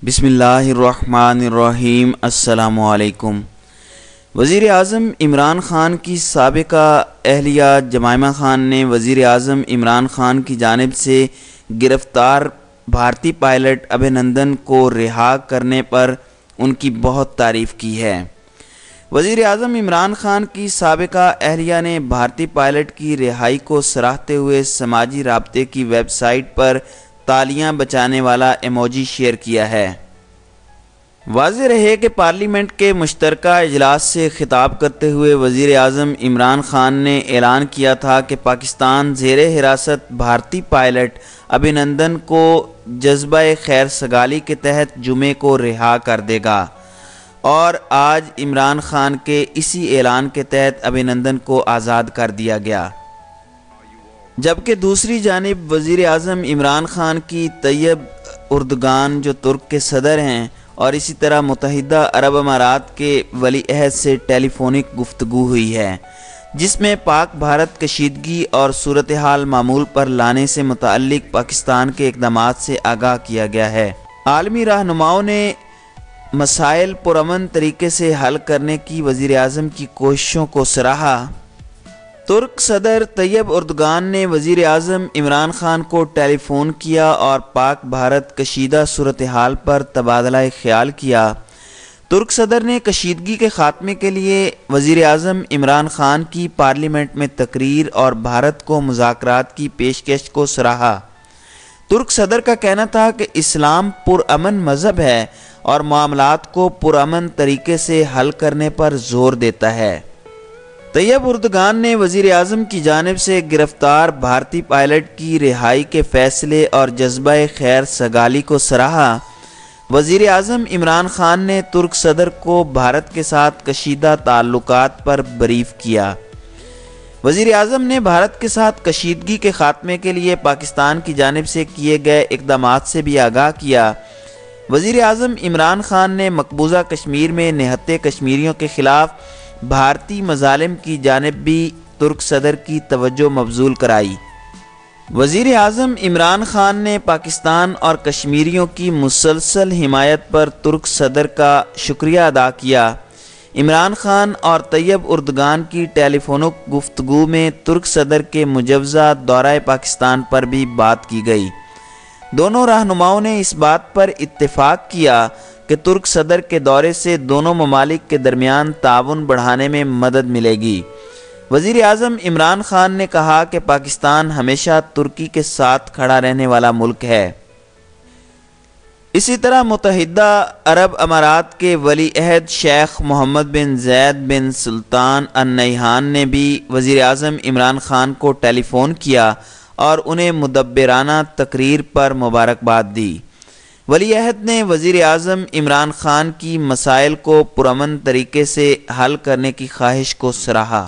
بسم اللہ الرحمن الرحیم۔ السلام علیکم۔ وزیر اعظم عمران خان کی سابقہ اہلیہ جمائمہ خان نے وزیر اعظم عمران خان کی جانب سے گرفتار بھارتی پائلٹ ابھینندن کو رہا کرنے پر ان کی بہت تعریف کی ہے۔ وزیر اعظم عمران خان کی سابقہ اہلیہ نے بھارتی پائلٹ کی رہائی کو سراہتے ہوئے سماجی رابطے کی ویب سائٹ پر تالیاں بجانے والا ایموجی شیئر کیا ہے۔ واضح رہے کہ پارلیمنٹ کے مشترکہ اجلاس سے خطاب کرتے ہوئے وزیر اعظم عمران خان نے اعلان کیا تھا کہ پاکستان زیر حراست بھارتی پائلٹ ابھینندن کو جذبہ خیر سگالی کے تحت جمعے کو رہا کر دے گا، اور آج عمران خان کے اسی اعلان کے تحت ابھینندن کو آزاد کر دیا گیا۔ جبکہ دوسری جانب وزیر اعظم عمران خان کی طیب اردگان جو ترک کے صدر ہیں اور اسی طرح متحدہ عرب امارات کے ولی عہد سے ٹیلی فونک گفتگو ہوئی ہے، جس میں پاک بھارت کشیدگی اور صورتحال معمول پر لانے سے متعلق پاکستان کے اقدامات سے آگاہ کیا گیا ہے۔ عالمی رہنماؤں نے مسائل پرامن طریقے سے حل کرنے کی وزیر اعظم کی کوششوں کو سراہا۔ ترک صدر طیب اردگان نے وزیر اعظم عمران خان کو ٹیلی فون کیا اور پاک بھارت کشیدہ صورتحال پر تبادلہ خیال کیا۔ ترک صدر نے کشیدگی کے خاتمے کے لیے وزیر اعظم عمران خان کی پارلیمنٹ میں تقریر اور بھارت کو مذاکرات کی پیشکش کو سراہا۔ ترک صدر کا کہنا تھا کہ اسلام پرامن مذہب ہے اور معاملات کو پرامن طریقے سے حل کرنے پر زور دیتا ہے۔ طیب اردگان نے وزیر اعظم کی جانب سے گرفتار بھارتی پائلٹ کی رہائی کے فیصلے اور جذبہ خیر سگالی کو سراہا۔ وزیر اعظم عمران خان نے ترک صدر کو بھارت کے ساتھ کشیدہ تعلقات پر بریف کیا۔ وزیر اعظم نے بھارت کے ساتھ کشیدگی کے خاتمے کے لیے پاکستان کی جانب سے کیے گئے اقدامات سے بھی آگاہ کیا۔ وزیر اعظم عمران خان نے مقبوضہ کشمیر میں نہتے کشمیریوں کے خلاف بھارتی مظالم کی جانب بھی ترک صدر کی توجہ مبذول کرائی۔ وزیر اعظم عمران خان نے پاکستان اور کشمیریوں کی مسلسل حمایت پر ترک صدر کا شکریہ ادا کیا۔ عمران خان اور طیب اردگان کی ٹیلی فونک گفتگو میں ترک صدر کے مجوزہ دورہ پاکستان پر بھی بات کی گئی۔ دونوں رہنماؤں نے اس بات پر اتفاق کیا کہ ترک صدر کے دورے سے دونوں ممالک کے درمیان تعاون بڑھانے میں مدد ملے گی۔ وزیر اعظم عمران خان نے کہا کہ پاکستان ہمیشہ ترکی کے ساتھ کھڑا رہنے والا ملک ہے۔ اسی طرح متحدہ عرب امارات کے ولی عہد شیخ محمد بن زید بن سلطان النہیان نے بھی وزیر اعظم عمران خان کو ٹیلی فون کیا اور انہیں مدبرانہ تقریر پر مبارکباد دی۔ ولی عہد نے وزیر اعظم عمران خان کی مسائل کو پرامن طریقے سے حل کرنے کی خواہش کو سراہا۔